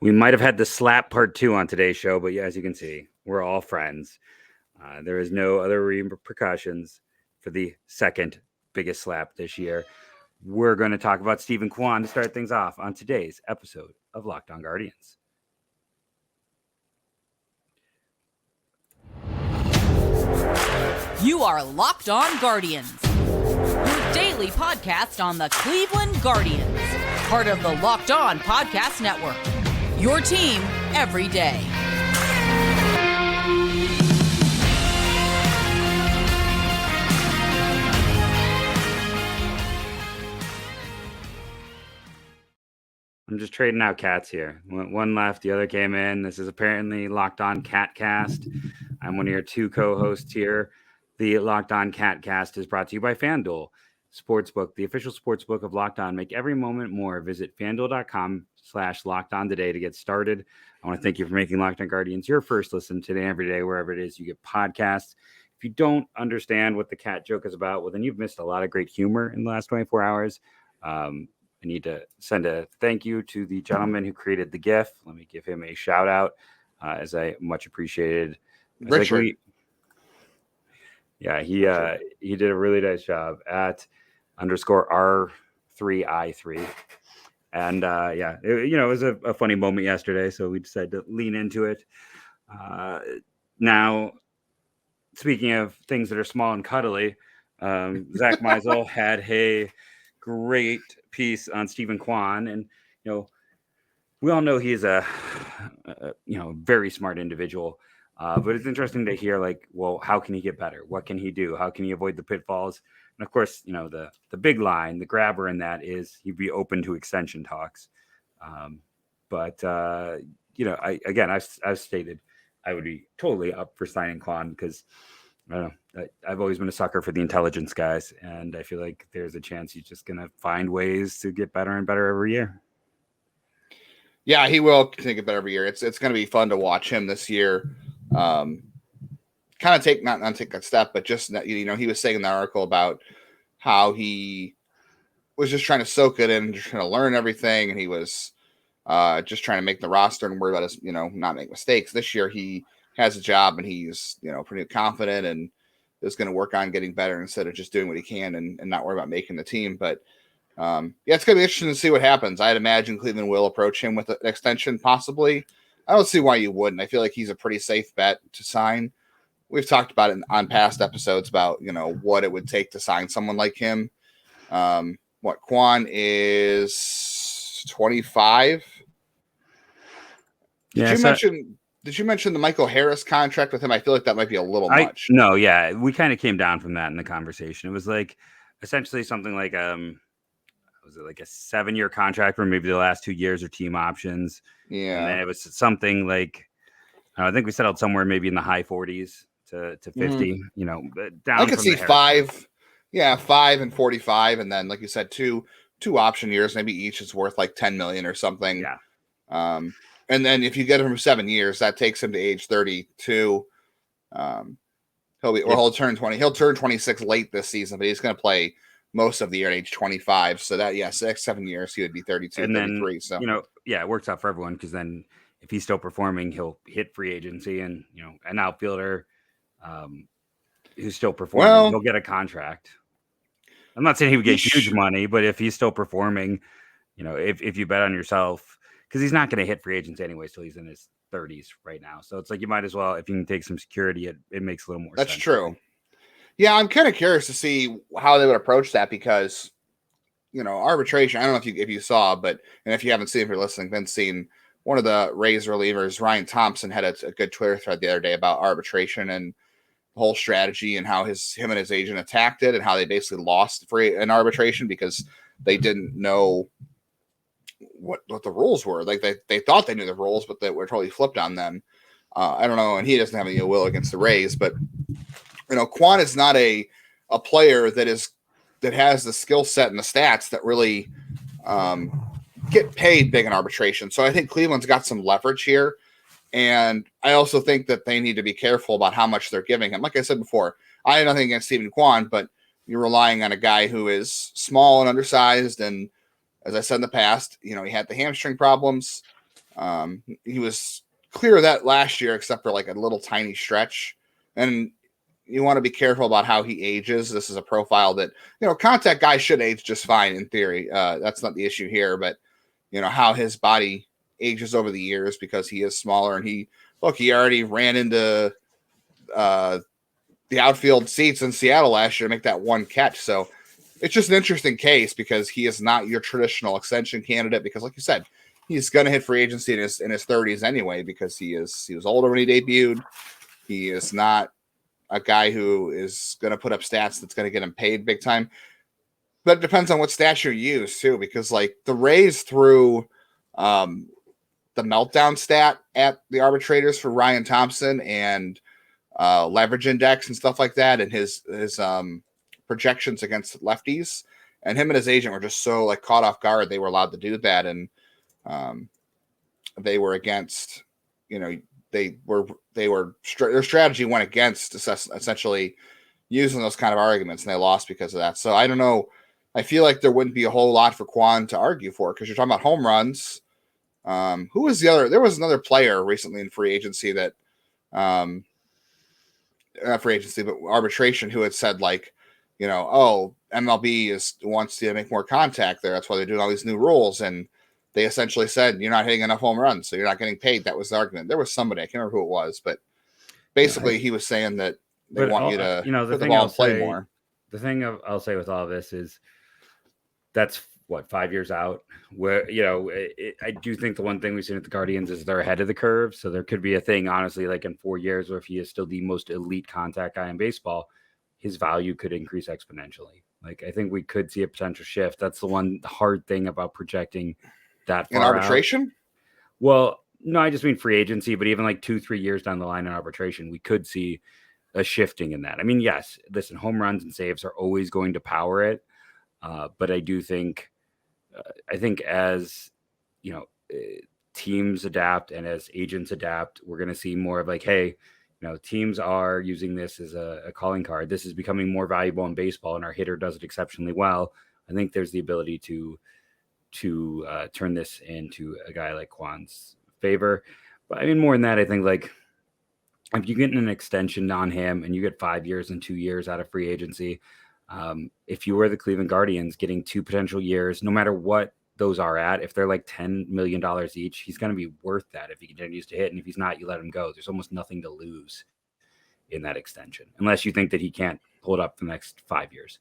We might have had the slap part 2 on today's show, but yeah, as you can see, we're all friends. There is no other repercussions for the second biggest slap this year. We're going to talk about Stephen Kwan to start things off on today's episode of Locked On Guardians. You are Locked On Guardians, your daily podcast on the Cleveland Guardians, part of the Locked On Podcast Network, your team every day. I'm just trading out cats here. One left, the other came in. This is apparently Locked On Catcast. I'm one of your 2 co-hosts here. The Locked On Catcast is brought to you by FanDuel Sportsbook, the official sportsbook of Locked On. Make every moment more. Visit FanDuel.com/LockedOn today to get started. I want to thank you for making Locked On Guardians your first listen today, every day, wherever it is you get podcasts. If you don't understand what the cat joke is about, well, then you've missed a lot of great humor in the last 24 hours. I need to send a thank you to the gentleman who created the GIF. Let me give him a shout out, as I much appreciated. Richard. He did a really nice job at _R3I3. And it was a funny moment yesterday, so we decided to lean into it. Now, speaking of things that are small and cuddly, Zack Meisel had a great piece on Stephen Kwan, and we all know he's a very smart individual, but it's interesting to hear, like, well, how can he get better? What can he do? How can he avoid the pitfalls? And of course, the big line, the grabber in that is he'd be open to extension talks. I've stated I would be totally up for signing Kwan because I don't know. I've always been a sucker for the intelligence guys, and I feel like there's a chance he's just going to find ways to get better and better every year. Yeah, he will continue to get better every year. It's going to be fun to watch him this year. Kind of take not take that step, but just he was saying in the article about how he was just trying to soak it in, just trying to learn everything, and he was just trying to make the roster and worry about his not make mistakes. This year he has a job and he's pretty confident and is going to work on getting better instead of just doing what he can and not worry about making the team. But it's going to be interesting to see what happens. I'd imagine Cleveland will approach him with an extension, possibly. I don't see why you wouldn't. I feel like he's a pretty safe bet to sign. We've talked about it on past episodes about what it would take to sign someone like him. Kwan is 25. Did you mention the Michael Harris contract with him? I feel like that might be a little much. No, yeah. We kind of came down from that in the conversation. It was like essentially something like was it like a 7-year contract where maybe the last 2 years are team options? Yeah. And then it was something like I think we settled somewhere maybe in the high 40s to 50. Down. I could see 5. Yeah, 5 and 45, and then like you said, two option years, maybe each is worth like $10 million or something. Yeah. And then if you get him for 7 years, that takes him to age 32. He'll turn 20. He'll turn 26 late this season, but he's going to play most of the year at age 25. So that 6-7 years, he would be 32, and 33. So it works out for everyone because then if he's still performing, he'll hit free agency, and an outfielder who's still performing, he'll get a contract. I'm not saying he would get huge money, but if he's still performing, if you bet on yourself. Because he's not going to hit free agency anyway till he's in his 30s right now. So it's like you might as well, if you can take some security, it makes a little more sense. That's true. Yeah, I'm kind of curious to see how they would approach that because, arbitration, I don't know if you saw, and if you haven't seen, if you're listening, been seen, one of the Rays relievers, Ryan Thompson, had a good Twitter thread the other day about arbitration and the whole strategy and how him and his agent attacked it and how they basically lost an arbitration because they didn't know what the rules were. Like they thought they knew the rules, but they were totally flipped on them. I don't know. And he doesn't have any ill will against the Rays, but Kwan is not a player that has the skill set and the stats that really get paid big in arbitration. So I think Cleveland's got some leverage here. And I also think that they need to be careful about how much they're giving him. Like I said before, I have nothing against Stephen Kwan, but you're relying on a guy who is small and undersized. And as I said in the past, he had the hamstring problems. He was clear of that last year, except for like a little tiny stretch. And you want to be careful about how he ages. This is a profile that, contact guys should age just fine in theory. That's not the issue here, but how his body ages over the years because he is smaller, and he already ran into the outfield seats in Seattle last year to make that one catch. So it's just an interesting case because he is not your traditional extension candidate because, like you said, he's going to hit free agency in his 30s anyway because he was older when he debuted. He is not a guy who is going to put up stats that's going to get him paid big time. But it depends on what stats you use too, because like the Rays threw the meltdown stat at the arbitrators for Ryan Thompson and leverage index and stuff like that, and his projections against lefties, and him and his agent were just so like caught off guard they were allowed to do that, and they were against, their strategy went against essentially using those kind of arguments, and they lost because of that. So I don't know. I feel like there wouldn't be a whole lot for Kwan to argue for because you're talking about home runs. Who was the other? There was another player recently in free agency that, not free agency, but arbitration, who had said like, MLB wants to make more contact there. That's why they're doing all these new rules. And they essentially said, you're not hitting enough home runs, so you're not getting paid. That was the argument. There was somebody, I can't remember who it was, but basically he was saying that they want you to put the ball and play more. The thing I'll say with all of this is that's what, 5 years out, where, I do think the one thing we've seen at the Guardians is they're ahead of the curve. So there could be a thing, honestly, like in 4 years, where if he is still the most elite contact guy in baseball, his value could increase exponentially. Like, I think we could see a potential shift. That's the one hard thing about projecting that far in arbitration. Out. Well, no, I just mean free agency, but even like 2-3 years down the line in arbitration, we could see a shifting in that. I mean, yes, listen, home runs and saves are always going to power it. But I do think, as teams adapt and as agents adapt, we're going to see more of like, hey, teams are using this as a calling card. This is becoming more valuable in baseball, and our hitter does it exceptionally well. I think there's the ability to turn this into a guy like Kwan's favor. But I mean, more than that, I think like if you get an extension on him and you get 5 years and 2 years out of free agency, if you were the Cleveland Guardians getting 2 potential years, no matter what those are at, if they're like $10 million each, he's going to be worth that if he continues to hit. And if he's not, you let him go. There's almost nothing to lose in that extension, unless you think that he can't hold up the next 5 years.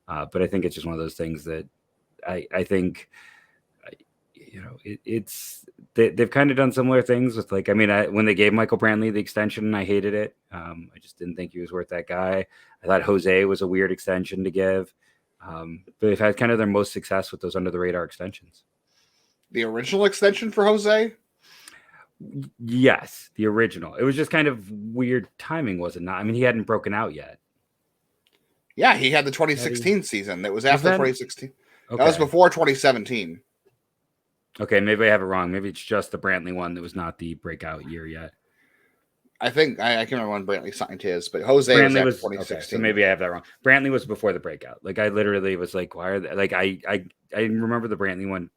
But I think it's just one of those things that I think, they've kind of done similar things with like, I mean, when they gave Michael Brantley the extension, I hated it. I just didn't think he was worth that guy. I thought Jose was a weird extension to give. But they've had kind of their most success with those under the radar extensions. The original extension for Jose? Yes, the original. It was just kind of weird timing, was it not? I mean, he hadn't broken out yet. Yeah, he had the 2016 season. That was after 2016. Okay. That was before 2017. Okay, maybe I have it wrong. Maybe it's just the Brantley one that was not the breakout year yet. I think I can't remember when Brantley signed his, but Jose Brantley was 2016. Okay, so maybe I have that wrong. Brantley was before the breakout. Like I literally was like, why are they, like I remember the Brantley one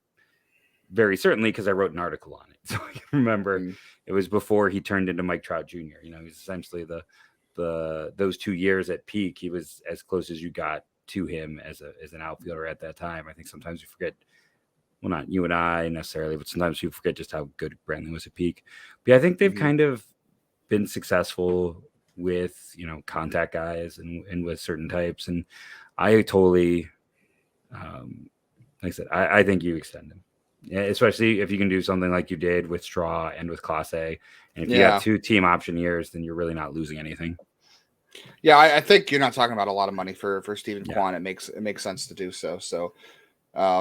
very certainly because I wrote an article on it. So I remember it was before he turned into Mike Trout Jr. He was essentially those 2 years at peak. He was as close as you got to him as an outfielder at that time. I think sometimes you forget. Well, not you and I necessarily, but sometimes you forget just how good Brantley was at peak. But yeah, I think they've kind of been successful with, contact guys and with certain types. And I totally, like I said, I think you extend him. Yeah, especially if you can do something like you did with Straw and with Clase. And if you have 2 team option years, then you're really not losing anything. Yeah, I think you're not talking about a lot of money for Steven Kwan. It makes sense to do so. So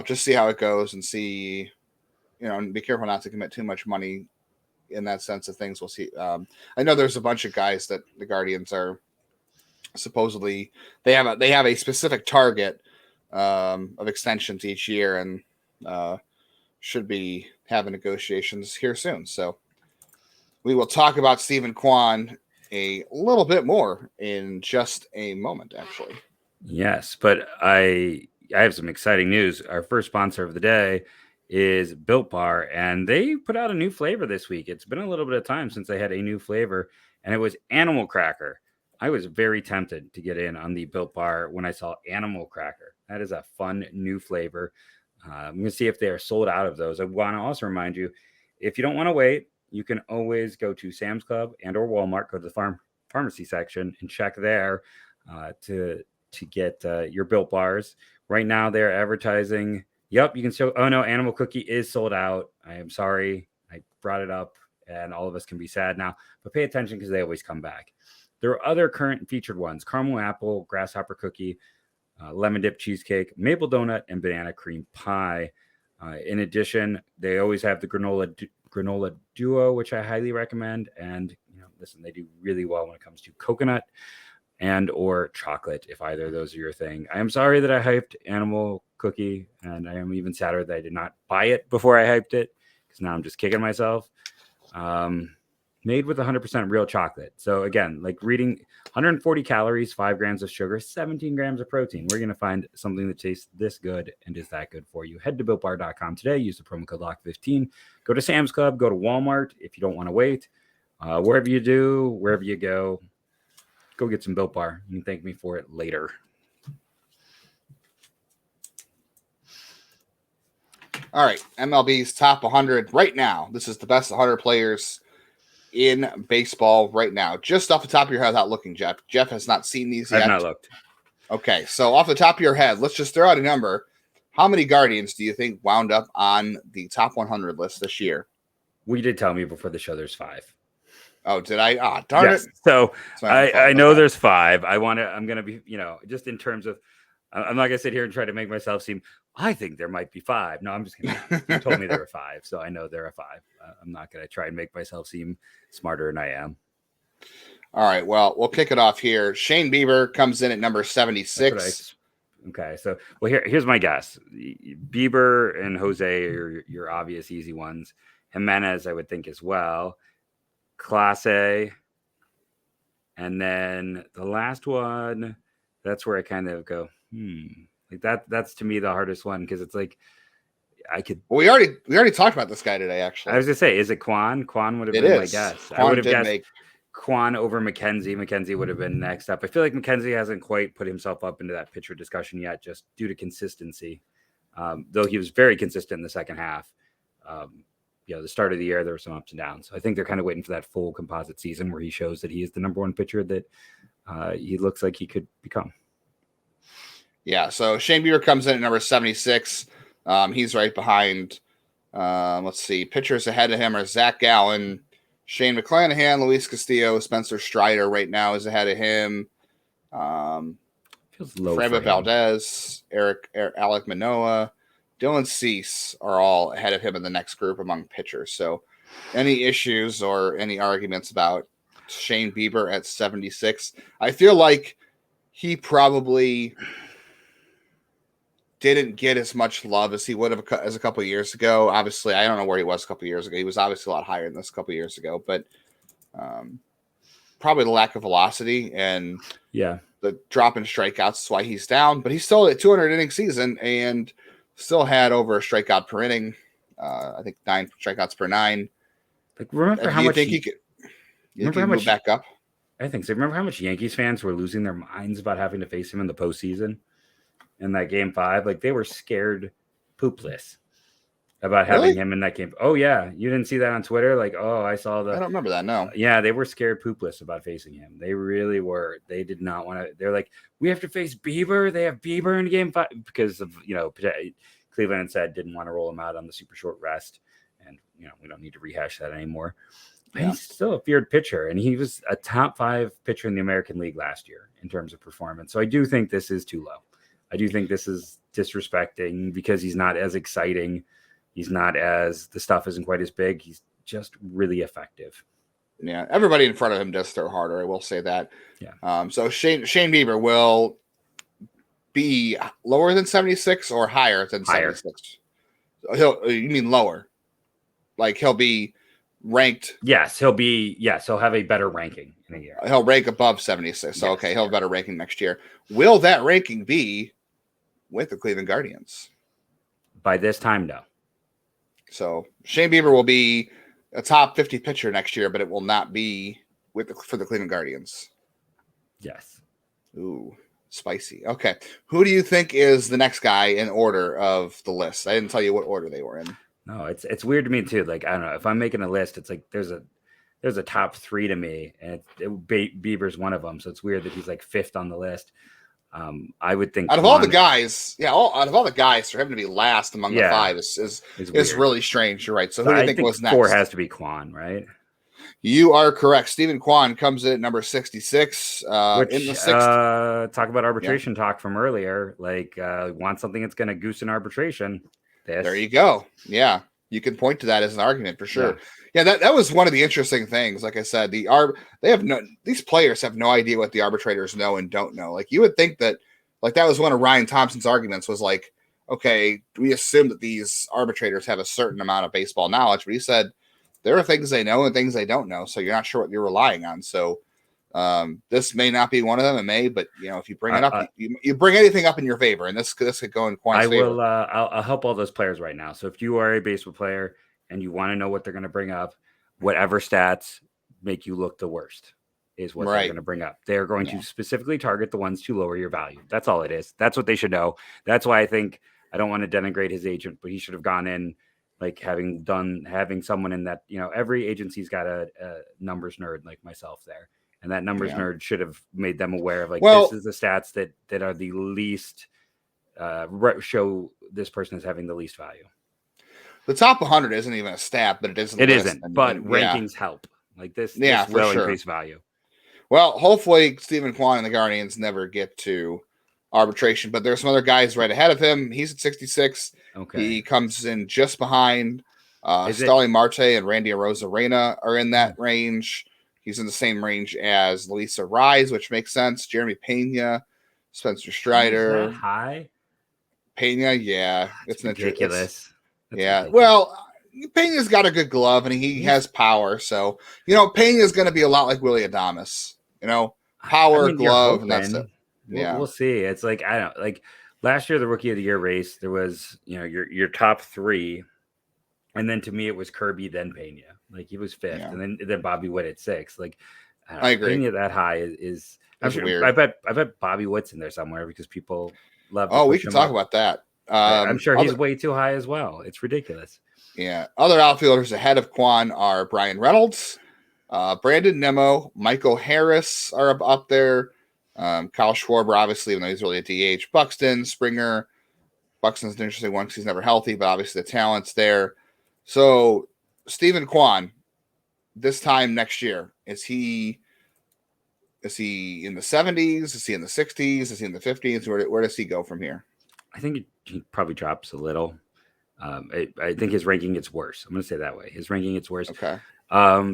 just see how it goes and see, and be careful not to commit too much money in that sense of things. We'll see. I know there's a bunch of guys that the Guardians are supposedly they have a specific target of extensions each year, and should be having negotiations here soon. So we will talk about Steven Kwan a little bit more in just a moment, actually. Yes, but I have some exciting news. Our first sponsor of the day is Built Bar, and they put out a new flavor this week. It's been a little bit of time since they had a new flavor, and it was animal cracker. I was very tempted to get in on the Built Bar when I saw animal cracker. That is a fun new flavor. I'm going to see if they are sold out of those. I want to also remind you, if you don't want to wait, you can always go to Sam's Club and or Walmart, go to the pharmacy section and check there to get your Built Bars. Right now, they're advertising. Yep, you can show. Oh no, Animal Cookie is sold out. I am sorry. I brought it up, and all of us can be sad now. But pay attention because they always come back. There are other current featured ones: caramel apple, grasshopper cookie, lemon dip cheesecake, maple donut, and banana cream pie. In addition, they always have the granola duo, which I highly recommend. And listen, they do really well when it comes to coconut and or chocolate, if either of those are your thing. I am sorry that I hyped Animal Cookie, and I am even sadder that I did not buy it before I hyped it, because now I'm just kicking myself. Made with 100% real chocolate. So again, like reading 140 calories, 5 grams of sugar, 17 grams of protein. We're going to find something that tastes this good and is that good for you. Head to BuiltBar.com today. Use the promo code LOCK15. Go to Sam's Club. Go to Walmart if you don't want to wait. Wherever you go, go get some Built Bar. You can thank me for it later. All right, MLB's top 100 right now. This is the best 100 players in baseball right now. Just off the top of your head, without looking, Jeff. Jeff has not seen these yet. I've not looked. Okay, so off the top of your head, let's just throw out a number. How many Guardians do you think wound up on the top 100 list this year? We did tell me before the show there's 5. Oh, did I? Oh, darn it. So I know there's 5. I'm going to be, just in terms of, I'm not going to sit here and try to make myself seem, I think there might be 5. No, I'm just kidding. You told me there were 5, so I know there are 5. I'm not going to try and make myself seem smarter than I am. All right, well, we'll kick it off here. Shane Bieber comes in at number 76. Okay, so here's my guess. Bieber and Jose are your obvious easy ones. Jimenez, I would think as well. Clase, and then the last one, that's where I kind of go, like that's to me the hardest one, because it's like I could. Well, we already talked about this guy today, actually. I was gonna say, is it Kwan? Kwan would have been my guess. I would have guessed Kwan over McKenzie. McKenzie would have been next up. I feel like McKenzie hasn't quite put himself up into that pitcher discussion yet, just due to consistency. Though he was very consistent in the second half. The start of the year, there were some ups and downs. So I think they're kind of waiting for that full composite season where he shows that he is the number one pitcher that he looks like he could become. Yeah, so Shane Bieber comes in at number 76. He's right behind, let's see, pitchers ahead of him are Zack Gallen, Shane McClanahan, Luis Castillo, Spencer Strider right now is ahead of him. Feels low. Framber Valdez, Alek Manoah, Dylan Cease are all ahead of him in the next group among pitchers. So any issues or any arguments about Shane Bieber at 76? I feel like he probably didn't get as much love as he would have as a couple of years ago. Obviously, I don't know where he was a couple of years ago. He was obviously a lot higher than this a couple of years ago, but probably the lack of velocity and the drop in strikeouts is why he's down. But he's still at 200 inning season and still had over a strikeout per inning. I think 9 strikeouts per 9. Like, remember how much he could? Remember how much back up? I think so. Remember how much Yankees fans were losing their minds about having to face him in the postseason in that Game 5? Like, they were scared poopless about having him in that game. Oh yeah, you didn't see that on Twitter? Like, oh, I saw the. I don't remember that. No. Yeah, they were scared poopless about facing him. They really were. They did not want to. They're like, we have to face Bieber. They have Bieber in Game 5 because of Cleveland and said didn't want to roll him out on the super short rest, and we don't need to rehash that anymore. Yeah. He's still a feared pitcher, and he was a top 5 pitcher in the American League last year in terms of performance. So I do think this is too low. I do think this is disrespecting because he's not as exciting. He's not as, the stuff isn't quite as big. He's just really effective. Yeah, everybody in front of him does throw harder. I will say that. Yeah. So Shane Bieber will be lower than 76 or higher than 76? You mean lower? Like he'll be ranked? Yes, he'll have a better ranking in a year. He'll rank above 76. So, okay, he'll have a better ranking next year. Will that ranking be with the Cleveland Guardians? By this time, no. So Shane Bieber will be a top 50 pitcher next year, but it will not be for the Cleveland Guardians. Yes. Ooh, spicy. Okay. Who do you think is the next guy in order of the list? I didn't tell you what order they were in. No, it's weird to me too. Like, I don't know, if I'm making a list, it's like there's a top 3 to me, and Bieber's one of them. So it's weird that he's like 5th on the list. I would think out of all the guys, for him to be last among the 5 is really strange. You're right. So who do you think was next? 4 has to be Kwan, right? You are correct. Stephen Kwan comes in at number 66. In the 6th. Talk about arbitration talk from earlier. Like, want something that's going to goose an arbitration. There you go. Yeah, you can point to that as an argument for sure. Yeah, that was one of the interesting things. Like I said, these players have no idea what the arbitrators know and don't know. Like, you would think that, like, that was one of Ryan Thompson's arguments, was like, okay, we assume that these arbitrators have a certain amount of baseball knowledge, but he said there are things they know and things they don't know, so you're not sure what you're relying on. So this may not be one of them. It may, but if you bring it up, you bring anything up in your favor, and this could go in Kwan's favor. I'll help all those players right now. So if you are a baseball player and you want to know what they're going to bring up, whatever stats make you look the worst is what they're going to bring up. They're going to specifically target the ones to lower your value. That's all it is. That's what they should know. That's why I don't want to denigrate his agent, but he should have gone in like having someone in that, every agency's got a numbers nerd like myself there. And that numbers nerd should have made them aware of this is the stats that are the least show this person as having the least value. The top 100 isn't even a stat, but it is. It isn't, but rankings help. Like this will increase value. Well, hopefully Stephen Kwan and the Guardians never get to arbitration, but there's some other guys right ahead of him. He's at 66. Okay. He comes in just behind Starling Marte and Randy Arozarena are in that range. He's in the same range as Lisa Rise, which makes sense. Jeremy Pena, Spencer Strider. Is that high? Pena, yeah. It's ridiculous. Well, Pena's got a good glove, and he has power. So, Pena's going to be a lot like Willy Adames. Power, glove, and that's it. We'll see. It's like, I don't know, like last year, the Rookie of the Year race, there was, your top 3. And then to me, it was Kirby, then Pena. Like, he was 5th, and then Bobby Witt at 6th. Like, I agree. Pena that high is weird. I bet Bobby Witt's in there somewhere because people love. Oh, we can talk about that. I'm sure he's way too high as well. It's ridiculous. Yeah. Other outfielders ahead of Kwan are Brian Reynolds, Brandon Nimmo, Michael Harris are up there. Kyle Schwarber, obviously, even though he's really a DH. Buxton, Springer. Buxton's an interesting one because he's never healthy, but obviously the talent's there. So, Stephen Kwan, this time next year, is he in the 70s? Is he in the 60s? Is he in the 50s? Where does he go from here? I think he probably drops a little. I think his ranking gets worse. I'm going to say that way. His ranking gets worse. Okay.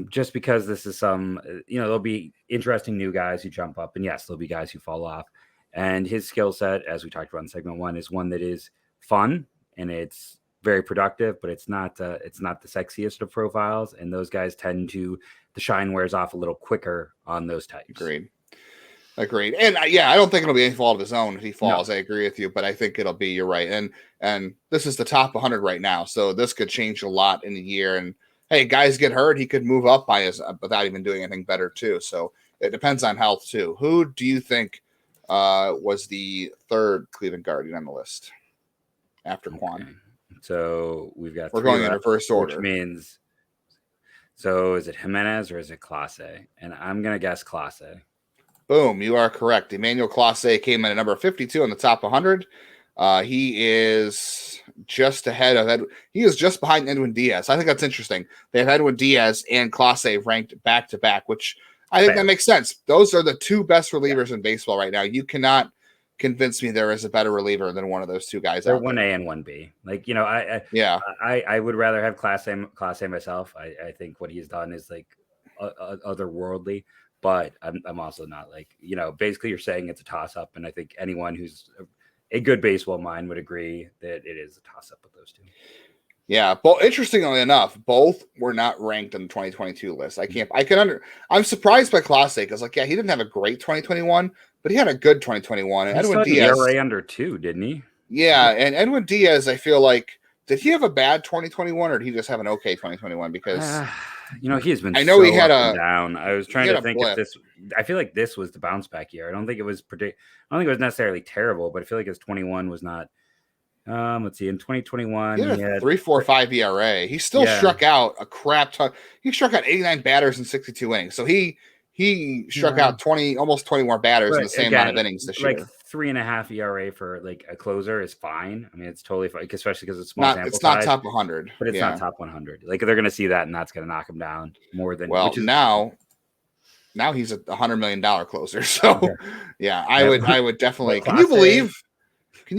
Just because this is there'll be interesting new guys who jump up, and yes, there'll be guys who fall off. And his skill set, as we talked about in segment 1, is one that is fun and it's very productive, but it's not the sexiest of profiles. And those guys tend to, the shine wears off a little quicker on those types. Agreed. And I don't think it'll be any fault of his own if he falls. No. I agree with you, but I think it'll be, you're right. And this is the top 100 right now. So this could change a lot in a year. And hey, guys get hurt, he could move up without even doing anything better too. So it depends on health too. Who do you think was the 3rd Cleveland Guardian on the list after Kwan? So we're going in reverse order, which means, so is it Jimenez or is it Clase? And I'm going to guess Clase. Boom, you are correct. Emmanuel Clase came in at number 52 on the top 100. He is just ahead he is just behind Edwin Diaz. I think that's interesting. They have Edwin Diaz and Clase ranked back to back, which I think that makes sense. Those are the 2 best relievers in baseball right now. You cannot convince me there is a better reliever than one of those 2 guys. They're 1A and 1B. Like, I would rather have Clase myself. I think what he's done is like otherworldly. But I'm also not like, basically you're saying it's a toss-up. And I think anyone who's a good baseball mind would agree that it is a toss-up with those 2. Yeah, but interestingly enough, both were not ranked on the 2022 list. I'm surprised by Clase because, he didn't have a great 2021, but he had a good 2021. And Edwin Diaz ERA under 2, didn't he? Yeah, and Edwin Diaz, I feel like Did he have a bad 2021 or did he just have an okay 2021? Because he has been. I know he had up and down. I was trying to think blip. if this. I feel like this was the bounce back year. I don't think it was I don't think it was necessarily terrible, but I feel like his 21 was not. Let's see. In 2021, he had a 3.45 ERA. He still struck out a crap ton. He struck out 89 batters in 62 innings. So he struck out almost 20 more batters in the same amount of innings this year. Like 3.5 ERA for like a closer is fine. I mean, it's totally fine, especially because it's small sample It's size, not top 100, but it's not top 100. Like they're going to see that, and that's going to knock him down more than. Now he's a $100 million closer. So I would definitely. Can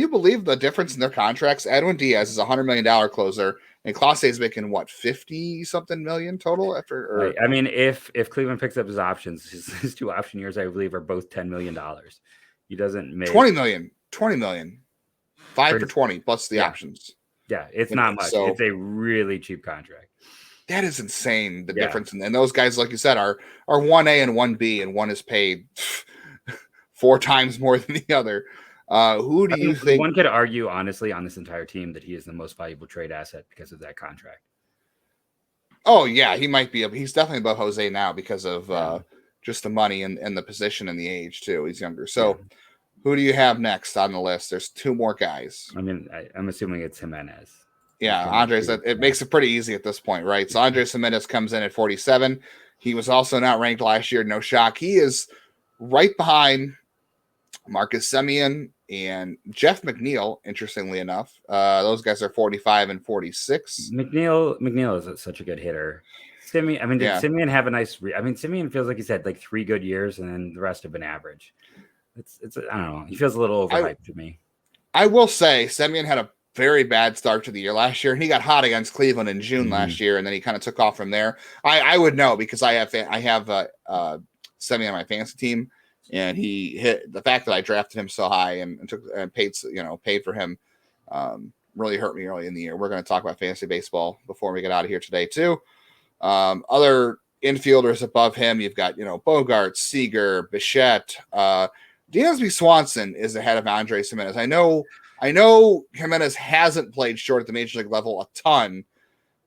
you believe the difference in their contracts? Edwin Diaz is a $100 million closer, and Clase is making what, 50 something million total after. Right. I mean, if Cleveland picks up his options, his 2 option years, I believe, are both $10 million. He doesn't make 20 million, 5 for 20 plus the options. Yeah, it's not much. So, it's a really cheap contract. That is insane. The difference, and those guys, like you said, are 1A and 1B, and one is paid 4 times more than the other. Who do you think? One could argue, honestly, on this entire team that he is the most valuable trade asset because of that contract. Oh yeah, he might be. He's definitely above Jose now because of just the money and the position and the age too. He's younger. So, who do you have next on the list? There's 2 more guys. I mean, I'm assuming it's Jimenez. Yeah, Andres. It makes it pretty easy at this point, right? So Andres Jimenez comes in at 47. He was also not ranked last year. No shock. He is right behind Marcus Semien and Jeff McNeil. Interestingly enough, those guys are 45 and 46. McNeil is such a good hitter. Semien, I mean, did Semien have a nice? Semien feels like he's had like 3 good years, and then the rest have been average. It's I don't know. He feels a little overhyped to me. I will say Semien had a very bad start to the year last year, and he got hot against Cleveland in June last year, and then he kind of took off from there. I would know because I have Semien on my fantasy team, and he hit the fact that I drafted him so high and paid for him really hurt me early in the year. We're going to talk about fantasy baseball before we get out of here today too. Other infielders above him, you've got Bogart, Seager, Bichette, Dansby Swanson is ahead of Andres Jimenez. I know Jimenez hasn't played short at the major league level a ton,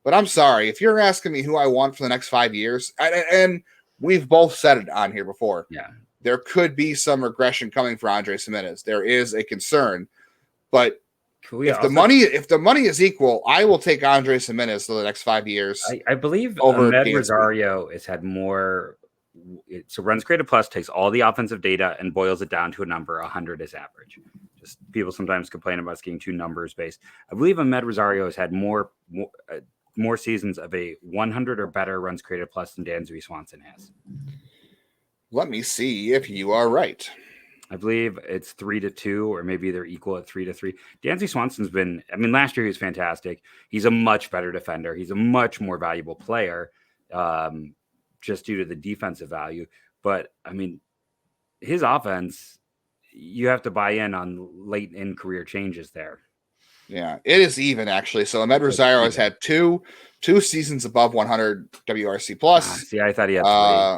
but I'm sorry if you're asking me who I want for the next 5 years, and we've both said it on here before. Yeah. There could be some regression coming for Andres Jimenez. There is a concern, but if the money is equal, I will take Andres Jimenez for the next 5 years. I believe Ahmed Rosario has had more. So runs created plus takes all the offensive data and boils it down to a number. 100 is average. Just people sometimes complain about us getting 2 numbers based. I believe Ahmed Rosario has had more seasons of a 100 or better runs created plus than Dansby Swanson has. Let me see if you are right. I believe it's 3-2, or maybe they're equal at 3-3. Dansby Swanson's been, last year he was fantastic. He's a much better defender. He's a much more valuable player, just due to the defensive value. But his offense, you have to buy in on late in career changes there. Yeah, it is even actually. So Ahmed Rosario has had two seasons above 100 WRC plus. See, I thought he had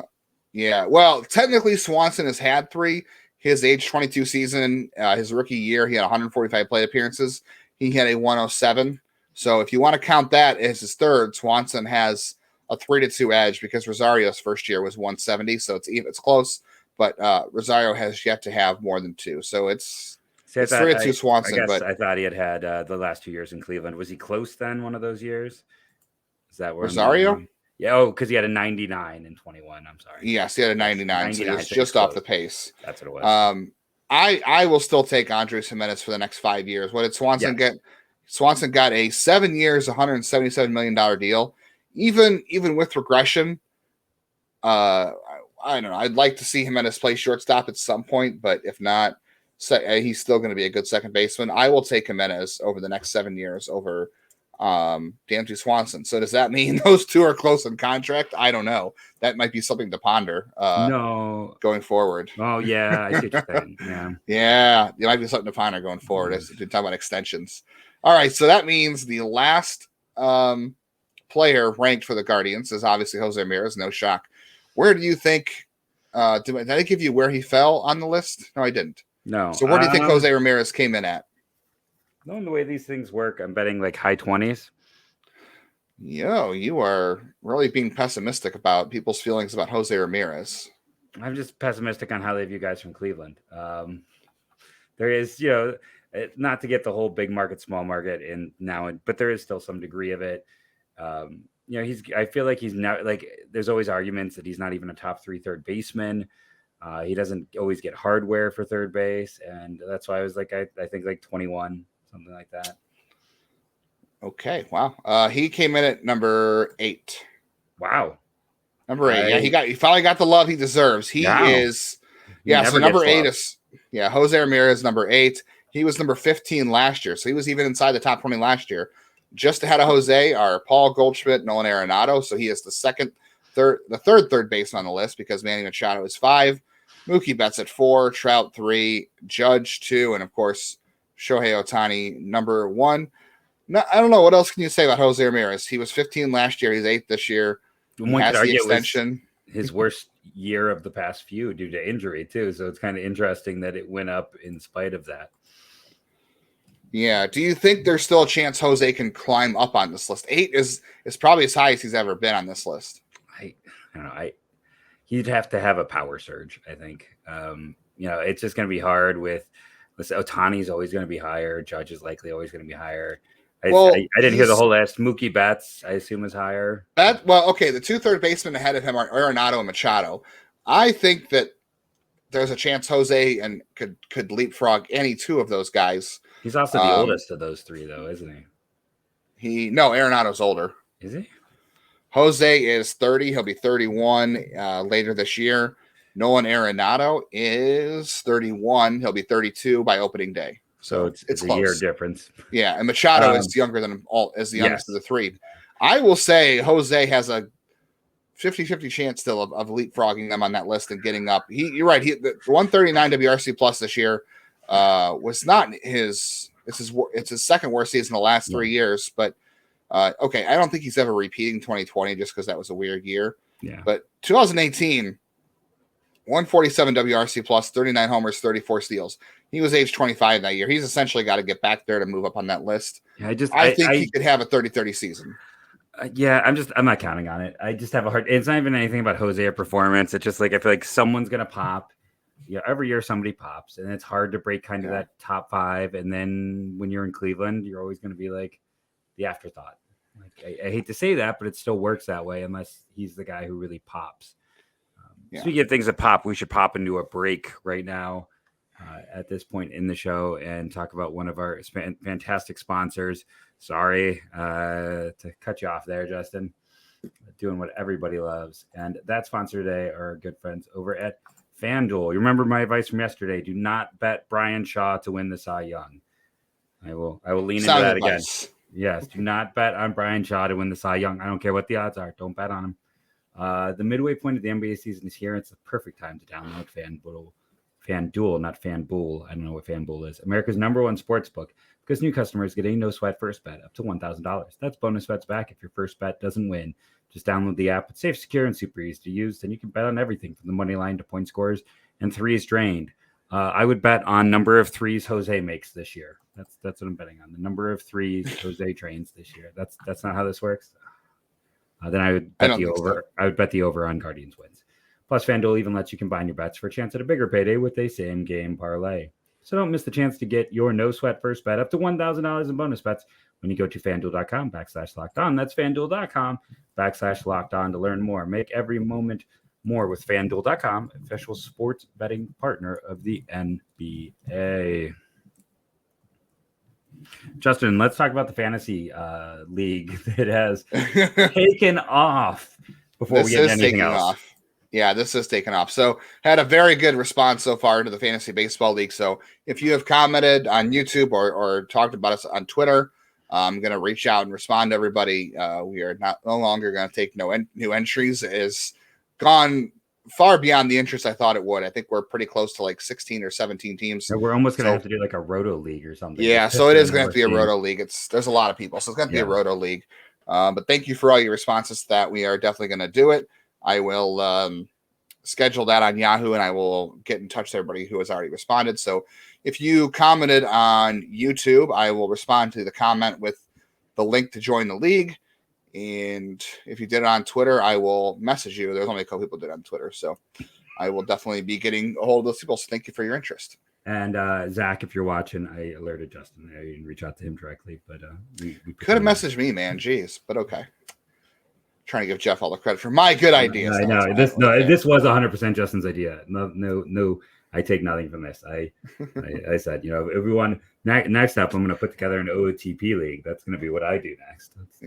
3. Yeah, well, technically Swanson has had 3. His age 22 season, his rookie year, he had 145 plate appearances. He had a 107. So if you want to count that as his third, Swanson has a 3-2 edge because Rosario's first year was 170. So it's close, but Rosario has yet to have more than 2. So it's 3-2 Swanson. But I thought he had the last 2 years in Cleveland. Was he close then? One of those years? Is that where Rosario? Yeah, because he had a 99 in 21. I'm sorry. Yes, he had a 99. So he was just off the pace. That's what it was. I will still take Andres Jimenez for the next 5 years. What did Swanson get? Swanson got a 7 years, $177 million deal. Even with regression, I don't know. I'd like to see Jimenez play shortstop at some point, but if not, he's still going to be a good second baseman. I will take Jimenez over the next 7 years over Dansby Swanson. So does that mean those 2 are close in contract? I don't know. That might be something to ponder. No, going forward. Oh yeah, I see what you're saying. Yeah, yeah, it might be something to ponder going forward as we talk about extensions. All right, so that means the last player ranked for the Guardians is obviously Jose Ramirez. No shock. Where do you think? Did I give you where he fell on the list? No, I didn't. No. So where do you think Jose Ramirez came in at? Knowing the way these things work, I'm betting like high 20s. Yo, you are really being pessimistic about people's feelings about Jose Ramirez. I'm just pessimistic on how they view guys from Cleveland. There is, not to get the whole big market, small market in now, but there is still some degree of it. I feel like he's not like, there's always arguments that he's not even a top 3 third baseman. He doesn't always get hardware for third base. And that's why I was like, I think like 21, something like that. Okay. Wow. He came in at number 8. Wow. Number 8. Yeah. He finally got the love he deserves. He is. Yeah. So number 8 is, Jose Ramirez, number 8. He was number 15 last year. So he was even inside the top 20 last year. Just ahead of Jose are Paul Goldschmidt, Nolan Arenado. So he is the third baseman on the list because Manny Machado is 5. Mookie Betts at 4, Trout 3, Judge 2, and of course, Shohei Ohtani, number 1. No, I don't know. What else can you say about Jose Ramirez? He was 15 last year. He's 8 this year. One could argue extension. It was his worst year of the past few due to injury, too. So it's kind of interesting that it went up in spite of that. Yeah. Do you think there's still a chance Jose can climb up on this list? 8 is probably as high as he's ever been on this list. I don't know. He'd have to have a power surge, I think. It's just going to be hard with Ohtani's always going to be higher. Judge is likely always going to be higher. I didn't hear the whole list. Mookie Betts, I assume, is higher. The 2 third basemen ahead of him are Arenado and Machado. I think that there's a chance Jose could leapfrog any 2 of those guys. He's also the oldest of those 3, though, isn't he? Arenado's older. Is he? Jose is 30. He'll be 31 later this year. Nolan Arenado is 31. He'll be 32 by opening day. So it's a year difference. Yeah, and Machado is younger than as the youngest of the 3. I will say Jose has a 50-50 chance still of leapfrogging them on that list and getting up. You're right. The 139 WRC plus this year was not his. It's his second worst season in the last 3 years. But I don't think he's ever repeating 2020 just because that was a weird year. Yeah. But 2018, 147 WRC plus, 39 homers, 34 steals. He was age 25 that year. He's essentially got to get back there to move up on that list. Yeah, I think he could have a 30-30 season. I'm not counting on it. I just have a hard. It's not even anything about Jose or performance. It's just like I feel like someone's gonna pop. Every year somebody pops, and it's hard to break kind of that top 5. And then when you're in Cleveland, you're always going to be like the afterthought. Like I hate to say that, but it still works that way unless he's the guy who really pops. Speaking of things that pop, we should pop into a break right now at this point in the show and talk about one of our fantastic sponsors. Sorry to cut you off there, Justin. Doing what everybody loves. And that sponsor today are our good friends over at FanDuel. You remember my advice from yesterday. Do not bet Brian Shaw to win the Cy Young. I will lean into that again. Yes, do not bet on Brian Shaw to win the Cy Young. I don't care what the odds are. Don't bet on him. The midway point of the NBA season is here. It's the perfect time to download FanDuel, not FanBull. I don't know what FanBull is. America's #1 sports book, because new customers get a no-sweat first bet up to $1,000. That's bonus bets back if your first bet doesn't win. Just download the app. It's safe, secure, and super easy to use. Then you can bet on everything from the money line to point scores and threes drained. I would bet on number of threes Jose makes this year. That's what I'm betting on. The number of threes Jose drains this year. That's not how this works. Then I would bet the over. I would bet the over on Guardians wins. Plus, FanDuel even lets you combine your bets for a chance at a bigger payday with a same-game parlay. So don't miss the chance to get your no-sweat first bet up to $1,000 in bonus bets when you go to FanDuel.com/lockedon. That's FanDuel.com/lockedon to learn more. Make every moment more with FanDuel.com, official sports betting partner of the NBA. Justin, let's talk about the fantasy league that has taken off before we get into anything else. Yeah, this is taken off. So had a very good response so far to the Fantasy Baseball League. So if you have commented on YouTube or talked about us on Twitter, I'm going to reach out and respond to everybody. We are no longer going to take new entries. It has gone far beyond the interest I thought it would. I think we're pretty close to like 16 or 17 teams. So we're almost going to have to do like a Roto League or something. Yeah, so it is going to have to be a Roto League. There's a lot of people, so it's going to be a Roto League. But thank you for all your responses to that. We are definitely going to do it. I will schedule that on Yahoo, and I will get in touch with everybody who has already responded. So If you commented on YouTube, I will respond to the comment with the link to join the league. And if you did it on Twitter, I will message you. There's only a couple people did it on Twitter, so I will definitely be getting a hold of those people. So thank you for your interest. And Zach, if you're watching, I alerted Justin. I didn't reach out to him directly, but we could have messaged me, man. Jeez, but okay. Trying to give Jeff all the credit for my good ideas. I know this. No, this was 100% Justin's idea. No. I take nothing from this. I said, everyone. Next up, I'm going to put together an OTP league. That's going to be what I do next. That's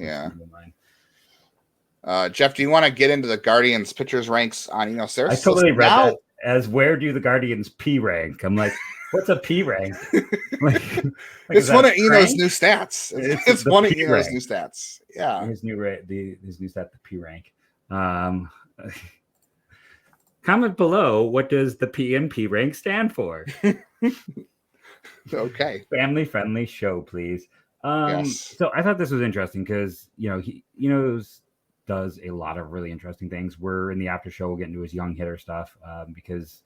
Jeff, do you want to get into the Guardians pitchers ranks on Sarris? I totally read that as where do the Guardians P rank? I'm like, what's a P rank? It's one of Eno's new stats. It's one of Eno's new stats. Yeah, his new stat, the P rank. Comment below, what does the P and P rank stand for? Okay. Family friendly show, please. Yes. So I thought this was interesting because he does a lot of really interesting things. We're in the after show. We'll get into his young hitter stuff because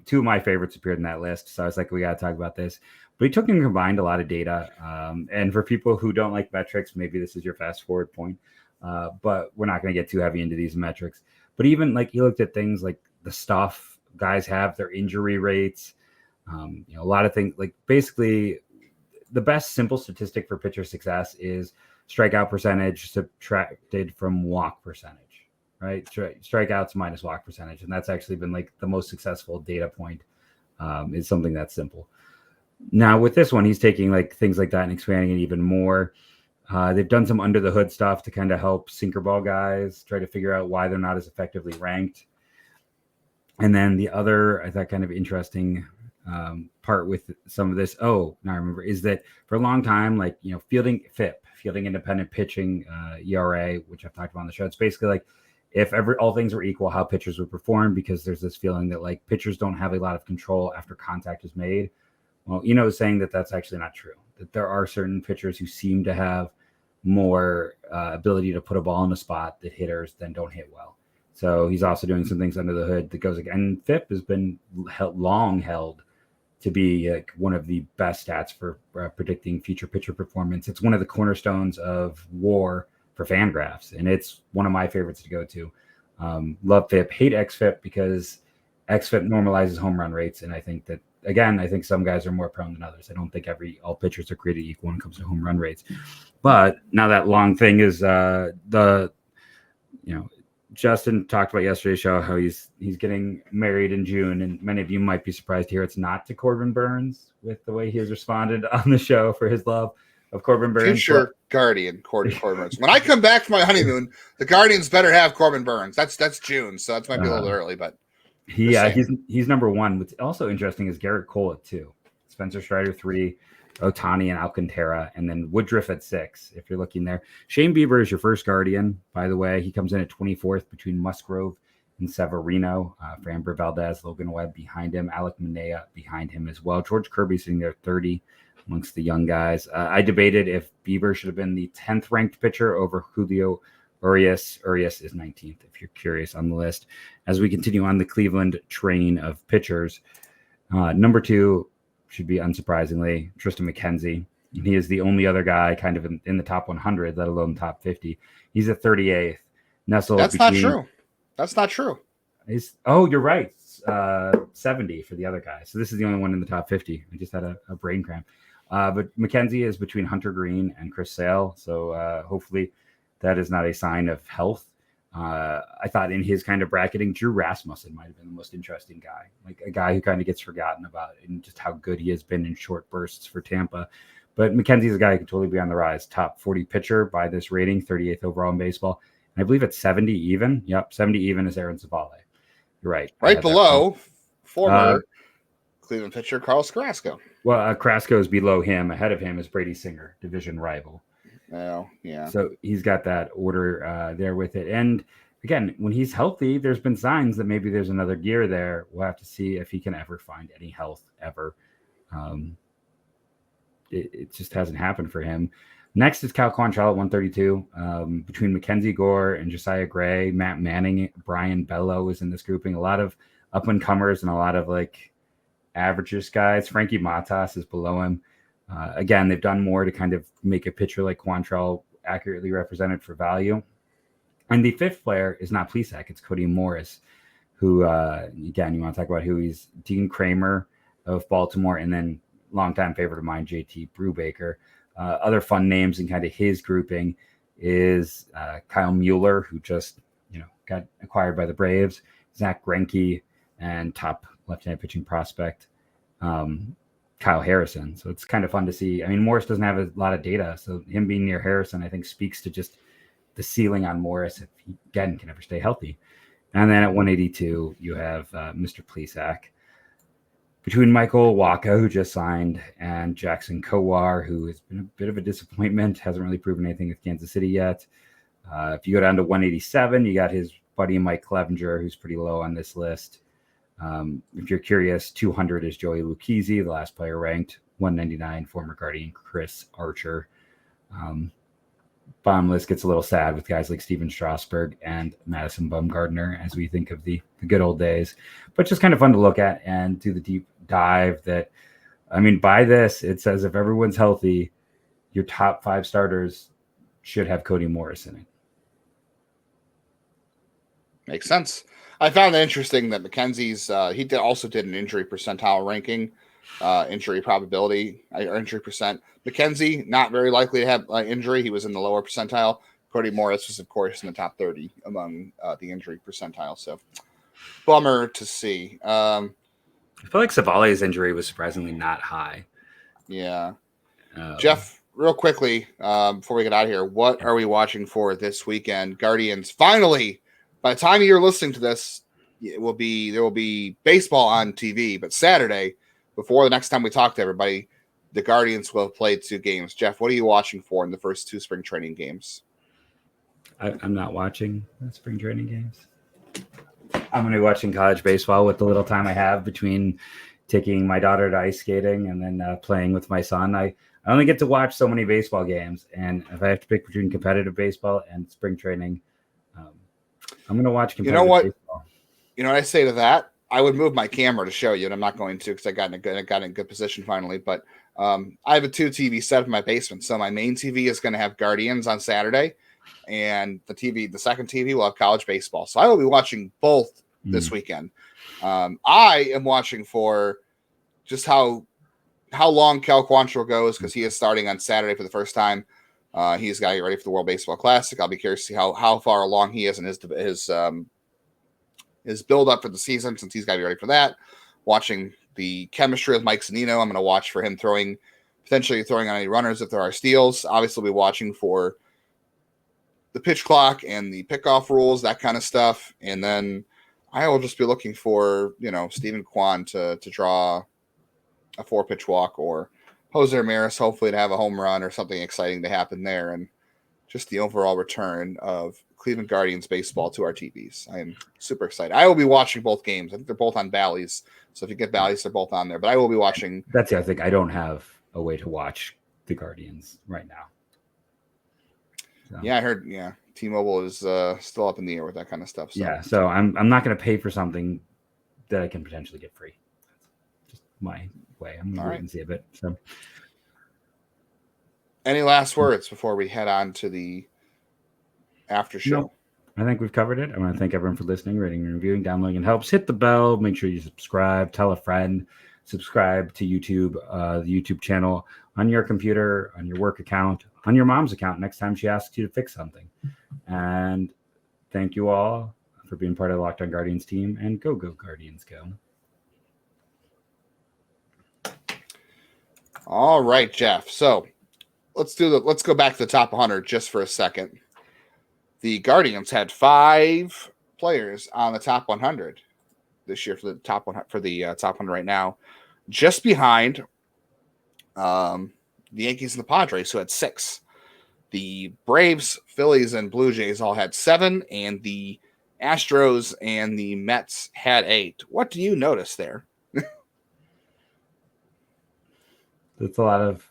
two of my favorites appeared in that list. So I was like, we got to talk about this. But he took and combined a lot of data. And for people who don't like metrics, maybe this is your fast forward point. But we're not going to get too heavy into these metrics. But even like he looked at things like the stuff guys have, their injury rates, a lot of things. Like basically, the best simple statistic for pitcher success is strikeout percentage subtracted from walk percentage, right? Strikeouts minus walk percentage. And that's actually been like the most successful data point is something that's simple. Now with this one, he's taking like things like that and expanding it even more. They've done some under the hood stuff to kind of help sinker ball guys try to figure out why they're not as effectively ranked. And then the other, I thought kind of interesting part with some of this, now I remember, is that for a long time, like, fielding independent pitching ERA, which I've talked about on the show, it's basically like if all things were equal, how pitchers would perform, because there's this feeling that like pitchers don't have a lot of control after contact is made. Well, is saying that that's actually not true, that there are certain pitchers who seem to have more ability to put a ball in a spot that hitters then don't hit well. So he's also doing some things under the hood that goes again. And FIP has been long held to be like one of the best stats for predicting future pitcher performance. It's one of the cornerstones of WAR for FanGraphs, and it's one of my favorites to go to. Love FIP, hate XFIP because XFIP normalizes home run rates, and I think that, again, I think some guys are more prone than others. I don't think all pitchers are created equal when it comes to home run rates. But now that long thing is Justin talked about yesterday's show how he's getting married in June, and many of you might be surprised to hear it's not to Corbin Burns with the way he has responded on the show for his love of Corbin Burns. Future Guardian Corbin Burns. When I come back from my honeymoon, the Guardians better have Corbin Burns. That's June, so that might be a little early, but he's number one. What's also interesting is Garrett Cole at 2, Spencer Strider 3, Ohtani and Alcantara, and then Woodruff at 6, if you're looking there. Shane Bieber is your first Guardian, by the way. He comes in at 24th between Musgrove and Severino. Framber Valdez, Logan Webb behind him, Alec Manea behind him as well. George Kirby sitting there 30 amongst the young guys. I debated if Bieber should have been the 10th ranked pitcher over Julio Urias. Urias is 19th, if you're curious on the list. As we continue on the Cleveland train of pitchers, number 2 should be, unsurprisingly, Tristan McKenzie. And he is the only other guy kind of in the top 100, let alone top 50. He's at 38th. Nestled. That's not true. That's not true. You're right. 70 for the other guy. So this is the only one in the top 50. I just had a brain cramp. But McKenzie is between Hunter Green and Chris Sale. So hopefully that is not a sign of health. I thought in his kind of bracketing, Drew Rasmussen might have been the most interesting guy, like a guy who kind of gets forgotten about and just how good he has been in short bursts for Tampa. But McKenzie's a guy who could totally be on the rise. Top 40 pitcher by this rating, 38th overall in baseball. And I believe it's 70 even. Yep, 70 even is Aaron Savale. You're right. Right below former Cleveland pitcher Carlos Carrasco. Well, Carrasco is below him. Ahead of him is Brady Singer, division rival. Oh, yeah. So he's got that order there with it. And again, when he's healthy, there's been signs that maybe there's another gear there. We'll have to see if he can ever find any health ever. It just hasn't happened for him. Next is Cal Quantrill at 132. Between Mackenzie Gore and Josiah Gray, Matt Manning, Brian Bello is in this grouping. A lot of up-and-comers and a lot of like average guys. Frankie Matas is below him. Again, they've done more to kind of make a pitcher like Quantrill accurately represented for value. And the fifth player is not Plesac, it's Cody Morris, who, again, you want to talk about who he's Dean Kramer of Baltimore, and then longtime favorite of mine, JT Brubaker. Other fun names in kind of his grouping is Kyle Mueller, who just got acquired by the Braves, Zack Greinke, and top left-handed pitching prospect Kyle Harrison. So it's kind of fun to see. I mean, Morris doesn't have a lot of data, so him being near Harrison, I think, speaks to just the ceiling on Morris if he, again, can ever stay healthy. And then at 182, you have Mr. Plesac. Between Michael Waka, who just signed, and Jackson Kowar, who has been a bit of a disappointment, hasn't really proven anything with Kansas City yet. If you go down to 187, you got his buddy Mike Clevenger, who's pretty low on this list. If you're curious, 200 is Joey Lucchesi, the last player ranked. 199, former Guardian Chris Archer. Bottom list gets a little sad with guys like Steven Strasburg and Madison Bumgarner as we think of the good old days. But just kind of fun to look at and do the deep dive that, I mean, by this, it says if everyone's healthy, your top 5 starters should have Cody Morris in it. Makes sense. I found it interesting that McKenzie's also did an injury percentile ranking, injury probability or injury percent. McKenzie, not very likely to have injury. He was in the lower percentile. Cody Morris was, of course, in the top 30 among the injury percentile. So, bummer to see. I feel like Savali's injury was surprisingly not high. Yeah. Jeff, real quickly, before we get out of here, what are we watching for this weekend? Guardians, finally, by the time you're listening to this, there will be baseball on TV, but Saturday, before the next time we talk to everybody, the Guardians will have played 2 games. Jeff, what are you watching for in the first 2 spring training games? I'm not watching the spring training games. I'm going to be watching college baseball with the little time I have between taking my daughter to ice skating and then playing with my son. I only get to watch so many baseball games, and if I have to pick between competitive baseball and spring training, I'm going to watch competitive baseball. You know what I say to that? I would move my camera to show you, and I'm not going to because I got in a good position finally. But I have a 2 TV set in my basement, so my main TV is going to have Guardians on Saturday, and the second TV will have college baseball. So I will be watching both this weekend. I am watching for just how long Cal Quantrill goes because he is starting on Saturday for the first time. He's got to get ready for the World Baseball Classic. I'll be curious to see how far along he is in his build up for the season since he's got to be ready for that. Watching the chemistry of Mike Zunino. I'm going to watch for him potentially throwing on any runners if there are steals. Obviously, we'll be watching for the pitch clock and the pickoff rules, that kind of stuff. And then I will just be looking for, Stephen Kwan to draw a 4-pitch walk, or Jose Ramirez hopefully to have a home run or something exciting to happen there. And just the overall return of Cleveland Guardians baseball to our TVs. I am super excited. I will be watching both games. I think they're both on Bally's. So if you get Bally's, they're both on there. But I will be watching. That's it. I think I don't have a way to watch the Guardians right now. So. Yeah, I heard. Yeah, T-Mobile is still up in the air with that kind of stuff. So. Yeah, so I'm not going to pay for something that I can potentially get free. That's just my way. I'm going to wait and see a bit. So, any last words before we head on to the after show? No, I think we've covered it. I want to thank everyone for listening, rating, and reviewing. Downloading and helps. Hit the bell. Make sure you subscribe. Tell a friend. Subscribe to YouTube, the YouTube channel on your computer, on your work account, on your mom's account next time she asks you to fix something. And thank you all for being part of the Locked On Guardians team. And go Guardians, go! All right, Jeff. So let's go back to the top 100 just for a second. The Guardians had 5 players on the top 100 this year for the top 100 right now, just behind the Yankees and the Padres, who had 6. The Braves, Phillies, and Blue Jays all had 7, and the Astros and the Mets had 8. What do you notice there? That's a lot of.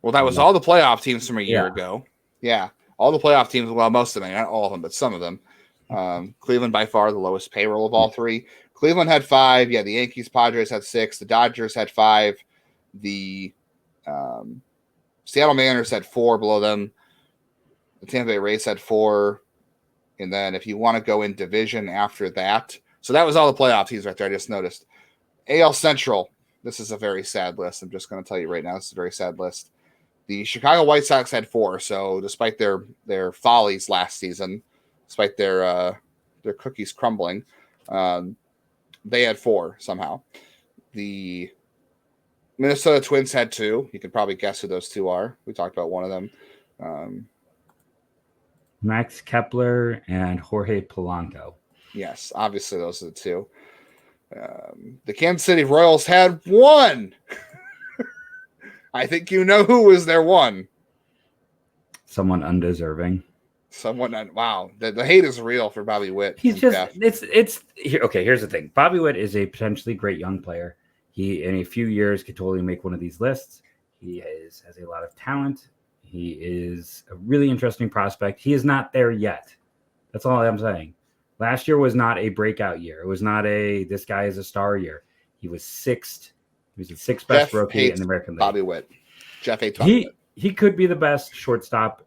Well, that was all the playoff teams from a year ago. Yeah, all the playoff teams. Well, most of them, not all of them, but some of them. Cleveland by far the lowest payroll of all 3. Cleveland had 5. Yeah, the Yankees, Padres had 6. The Dodgers had 5. The Seattle Mariners had 4 below them. The Tampa Bay Rays had 4. And then if you want to go in division after that, so that was all the playoff teams right there. I just noticed. AL Central, this is a very sad list. I'm just going to tell you right now, this is a very sad list. The Chicago White Sox had 4. So despite their follies last season, despite their cookies crumbling, they had 4 somehow. The Minnesota Twins had 2. You can probably guess who those 2 are. We talked about one of them. Max Kepler and Jorge Polanco. Yes, obviously those are the 2. The Kansas City Royals had 1. I think you know who was their 1. Someone undeserving. Wow. The hate is real for Bobby Witt. He's just okay. Here's the thing. Bobby Witt is a potentially great young player. He in a few years could totally make one of these lists. He has a lot of talent. He is a really interesting prospect. He is not there yet. That's all I'm saying. Last year was not a breakout year. It was not this guy is a star year. He was 6th. He was the 6th best rookie in the American League. Bobby Witt. Jeff hates Bobby Witt. He could be the best shortstop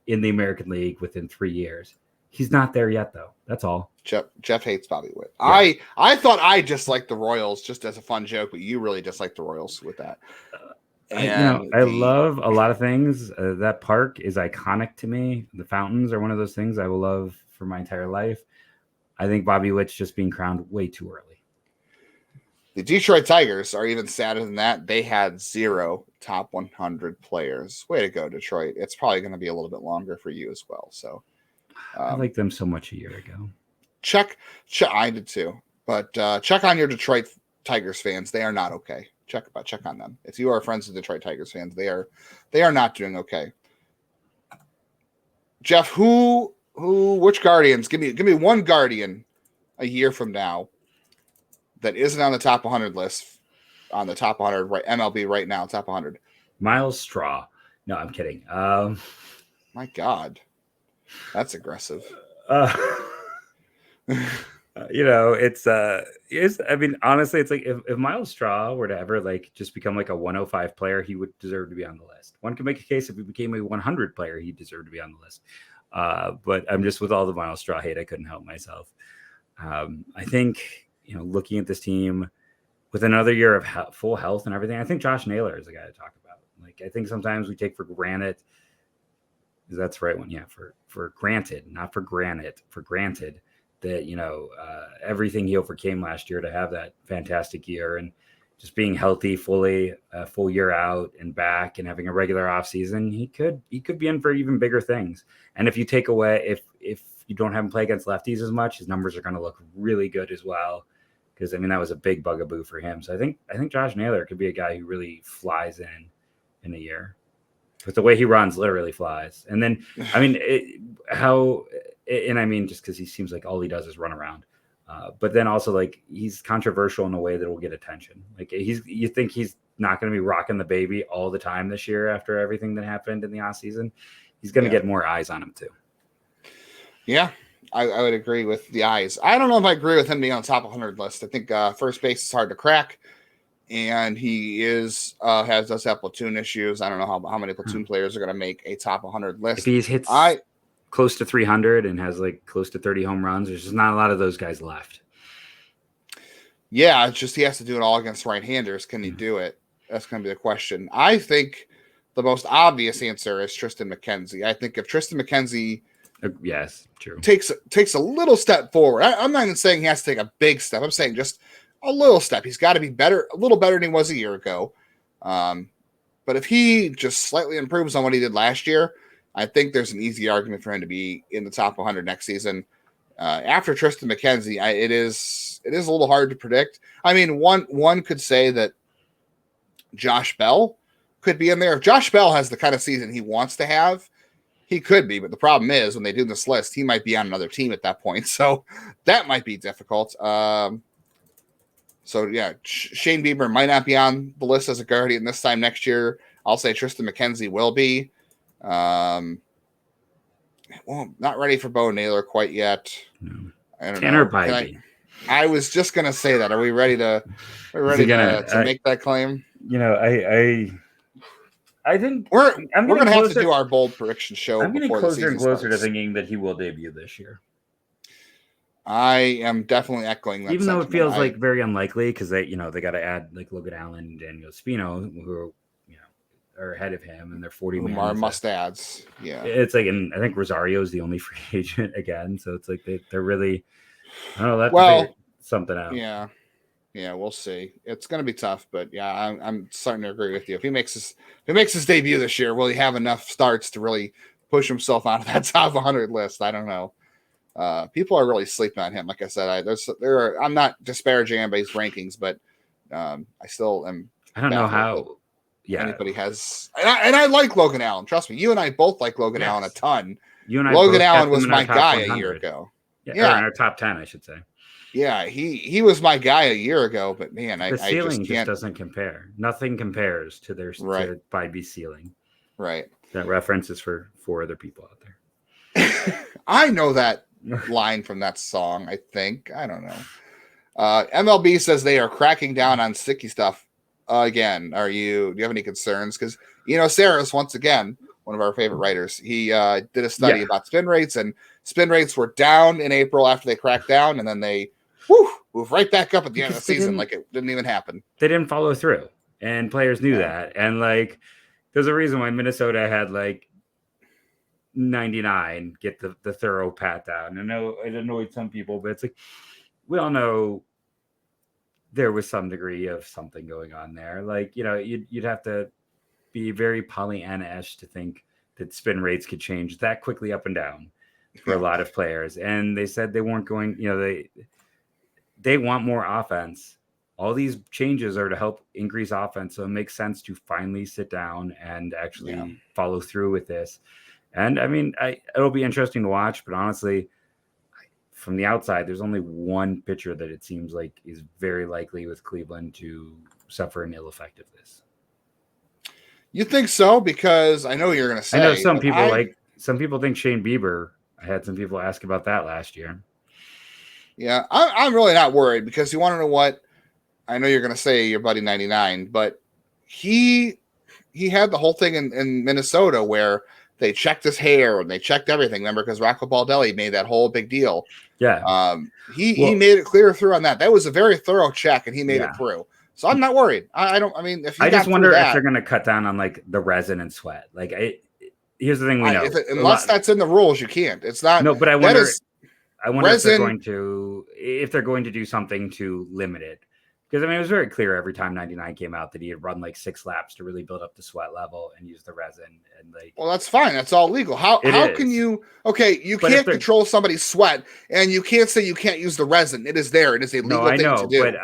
in the American League within 3 years. He's not there yet, though. That's all. Jeff hates Bobby Witt. Yeah. I thought I just liked the Royals just as a fun joke, but you really dislike the Royals with that. I love a lot of things. That park is iconic to me. The fountains are one of those things I will love for my entire life. I think Bobby Witt's just being crowned way too early. The Detroit Tigers are even sadder than that. They had 0 top 100 players. Way to go, Detroit. It's probably going to be a little bit longer for you as well. So I liked them so much a year ago. Check. I did too. But check on your Detroit Tigers fans. They are not okay. Check on them. If you are friends with Detroit Tigers fans, they are not doing okay. Jeff, which Guardians? Give me one Guardian a year from now that isn't on the top 100 list, on the top 100, right? MLB right now, top 100. Miles Straw. No, I'm kidding. My God, that's aggressive. It's I mean, honestly, it's like if Miles Straw were to ever like just become like a 105 player, he would deserve to be on the list. One could make a case if he became a 100 player, he'd deserve to be on the list. But I'm just with all the Miles Straw hate, I couldn't help myself. I think, looking at this team with another year of full health and everything, I think Josh Naylor is the guy to talk about. Like, I think sometimes we take for granted. That's the right one. Yeah. For granted, not for granted, for granted that, everything he overcame last year to have that fantastic year and just being healthy fully, a full year out and back and having a regular off season, he could be in for even bigger things. And if you take away, if you don't have him play against lefties as much, his numbers are going to look really good as well. Because I mean, that was a big bugaboo for him. So I think Josh Naylor could be a guy who really flies in a year. With the way he runs, literally flies. And then, I mean, just because he seems like all he does is run around. But then also, like, he's controversial in a way that will get attention. Like, you think he's not going to be rocking the baby all the time this year after everything that happened in the offseason. He's going to get more eyes on him too. Yeah, I would agree with the eyes. I don't know if I agree with him being on the top 100 list. I think first base is hard to crack, and he does have platoon issues. I don't know how many platoon players are going to make a top 100 list. If he hits close to 300 and has like close to 30 home runs, there's just not a lot of those guys left. Yeah, it's just he has to do it all against right-handers. Can he do it? That's going to be the question. I think the most obvious answer is Tristan McKenzie. I think if Tristan McKenzie yes, true, takes a little step forward, I'm not even saying he has to take a big step. I'm saying just a little step. He's got to be better, a little better than he was a year ago. But if he just slightly improves on what he did last year, I think there's an easy argument for him to be in the top 100 next season. After Tristan McKenzie, it is a little hard to predict. I mean, one could say that Josh Bell could be in there. If Josh Bell has the kind of season he wants to have, he could be. But the problem is when they do this list, he might be on another team at that point. So that might be difficult. Shane Bieber might not be on the list as a Guardian this time next year. I'll say Tristan McKenzie will be. Not ready for Bo Naylor quite yet. No. I don't Tanner know. Bybee. I was just gonna say that. Are we ready to make that claim? I think we're I'm gonna have to do our bold prediction show. I'm getting before closer the season and closer starts. to thinking that he will debut this year. I am definitely echoing that. Even though it feels like very unlikely because they got to add like Logan Allen and Daniel Espino, who are ahead of him, and they're 40 man must adds. Yeah, it's like, and I think Rosario is the only free agent again, so it's like they're really, I don't know, that's something out. Yeah, we'll see. It's going to be tough, but yeah, I'm starting to agree with you. If he makes his debut this year, will he have enough starts to really push himself out of that top 100 list? I don't know. People are really sleeping on him. Like I said, I'm not disparaging anybody's rankings, but I still am. I don't know how. Yeah, anybody has, and I like Logan Allen. Trust me, you and I both like Logan Allen a ton. You and I Logan Allen was my guy 100. A year ago. Yeah, in our top 10, I should say. Yeah, he was my guy a year ago, but man, the ceiling just doesn't compare. Nothing compares to their to Bybee ceiling. Right. That reference is for 4 other people out there. I know that line from that song. I think I don't know. MLB says they are cracking down on sticky stuff again. Do you have any concerns? Because Sarris, once again, one of our favorite writers, he did a study about spin rates, and spin rates were down in April after they cracked down, and then they move right back up at the end of the season like it didn't even happen. They didn't follow through, and players knew that. And like, there's a reason why Minnesota had like 99 get the thorough pat down. I know it annoyed some people, but it's like, we all know there was some degree of something going on there. Like, you'd have to be very Pollyanna-ish to think that spin rates could change that quickly up and down for a lot of players. And they said they weren't going, they want more offense. All these changes are to help increase offense. So it makes sense to finally sit down and actually follow through with this. And I mean, it'll be interesting to watch, but honestly, from the outside, there's only one pitcher that it seems like is very likely with Cleveland to suffer an ill effect of this. You think so? Because I know you're going to say. I know some people think Shane Bieber. I had some people ask about that last year. Yeah, I'm really not worried because you want to know what? I know you're going to say your buddy 99, but he had the whole thing in Minnesota where they checked his hair and they checked everything. Remember, because Rocco Baldelli made that whole big deal. Yeah. He made it clear through on that. That was a very thorough check, and he made it through. So I'm not worried. I mean, I just wonder if they're going to cut down on like the resin and sweat. Like, here's the thing we know. Unless that's in the rules, you can't. It's not. No, but I wonder if they're going to do something to limit it. Because, I mean, it was very clear every time 99 came out that he had run like 6 laps to really build up the sweat level and use the resin. And well, that's fine. That's all legal. How can you? Okay, you can't control somebody's sweat, and you can't say you can't use the resin. It is there. It is a legal thing to do. But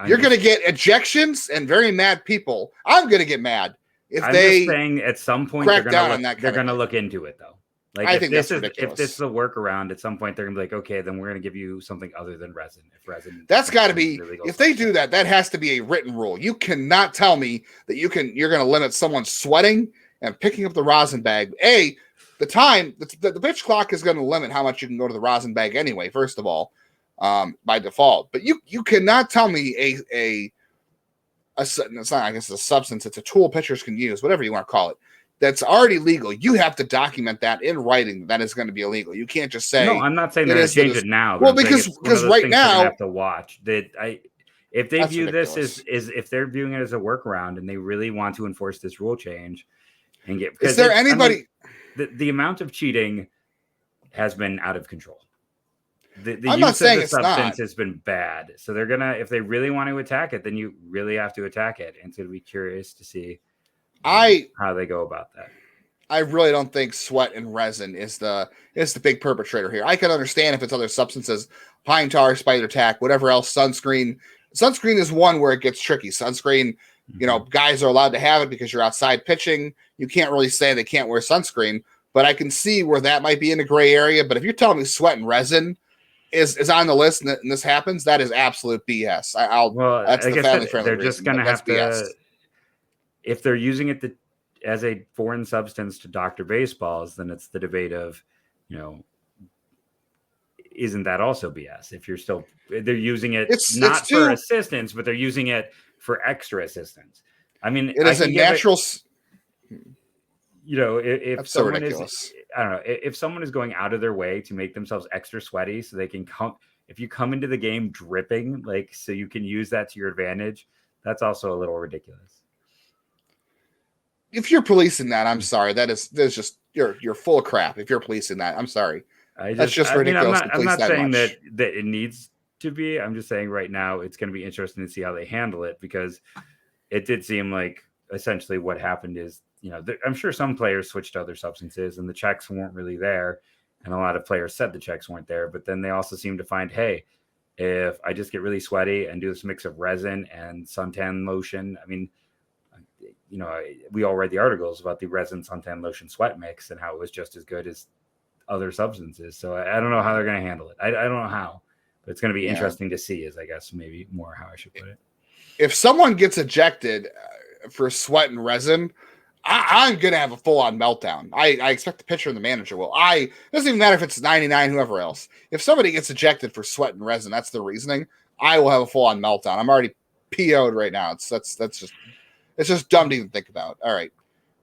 you're going to get ejections and very mad people. I'm going to get mad if they. Just saying at some point they're going to look into it though. Like, I think that's ridiculous. If this is a workaround, at some point th're gonna be like, okay, then we're gonna give you something other than resin. If resin, that's got to be. If they do that, that has to be a written rule. You cannot tell me that you're gonna limit someone sweating and picking up the rosin bag. The pitch clock is going to limit how much you can go to the rosin bag anyway. First of all, by default, but you cannot tell me it's not, I guess, a substance. It's a tool pitchers can use, whatever you want to call it. That's already legal. You have to document that in writing. That is going to be illegal. You can't just say. No, I'm not saying they're going to change it now. Well, because right now, I have to watch that. If they view ridiculous. This as if they're viewing it as a workaround and they really want to enforce this rule change and get. Is there anybody? The amount of cheating has been out of control. The I'm use not saying of the substance has been bad. So they're gonna, if they really want to attack it, then you really have to attack it. And so to be curious to see. How they go about that. I really don't think sweat and resin is the big perpetrator here. I can understand if it's other substances, pine tar, spider tack, whatever else, sunscreen. Sunscreen is one where it gets tricky. Sunscreen, guys are allowed to have it because you're outside pitching. You can't really say they can't wear sunscreen, but I can see where that might be in a gray area. But if you're telling me sweat and resin is on the list and this happens, that is absolute BS. That's the family friendly. They're just going to have to. If they're using it as a foreign substance to doctor baseballs, then it's the debate of, isn't that also BS? If you're still, they're using it It's for assistance, but they're using it for extra assistance. I mean, it is a natural. If That's so someone ridiculous. I don't know, if someone is going out of their way to make themselves extra sweaty so they can come, if you come into the game dripping, like, so you can use that to your advantage, that's also a little ridiculous. If you're policing that, I'm sorry. That's just you're full of crap. If you're policing that, I'm sorry. That's just ridiculous. I'm not saying that it needs to be. I'm just saying right now it's going to be interesting to see how they handle it, because it did seem like essentially what happened is, I'm sure some players switched to other substances and the checks weren't really there. And a lot of players said the checks weren't there, but then they also seem to find, hey, if I just get really sweaty and do this mix of resin and suntan lotion, I mean, we all read the articles about the resin suntan lotion sweat mix and how it was just as good as other substances. So I don't know how they're going to handle it. I don't know how, but it's going to be interesting to see, is I guess maybe more how I should put it. If someone gets ejected for sweat and resin, I'm going to have a full-on meltdown. I expect the pitcher and the manager will. It doesn't even matter if it's 99, whoever else. If somebody gets ejected for sweat and resin, that's the reasoning, I will have a full-on meltdown. I'm already PO'd right now. It's just dumb to even think about. All right.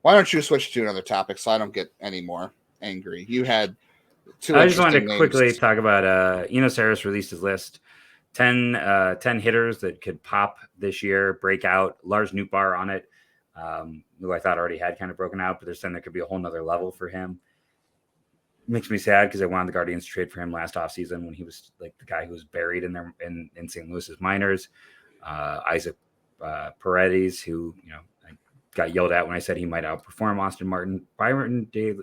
Why don't you switch to another topic so I don't get any more angry? You had two. I just wanted to quickly talk about Sarris released his list. 10 hitters that could pop this year, breakout. Lars Nootbaar on it, who I thought already had kind of broken out, but they're saying there could be a whole nother level for him. Makes me sad because I wanted the Guardians to trade for him last offseason when he was like the guy who was buried in St. Louis's minors. Isaac Paredes, who I got yelled at when I said he might outperform Austin Martin. Byron De